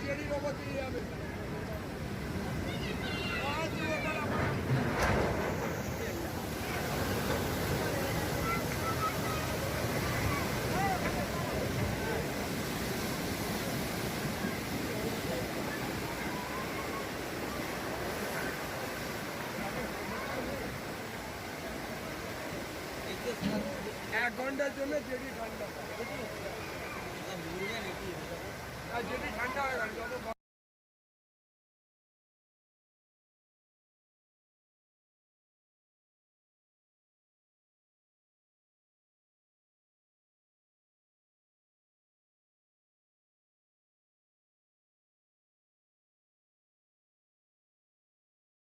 জেডির ওপর দিয়ে যাবে। এক ঘন্টার জন্য জেডি ঠান্ডা, আর জেডি ঠান্ডা হয়ে গেল।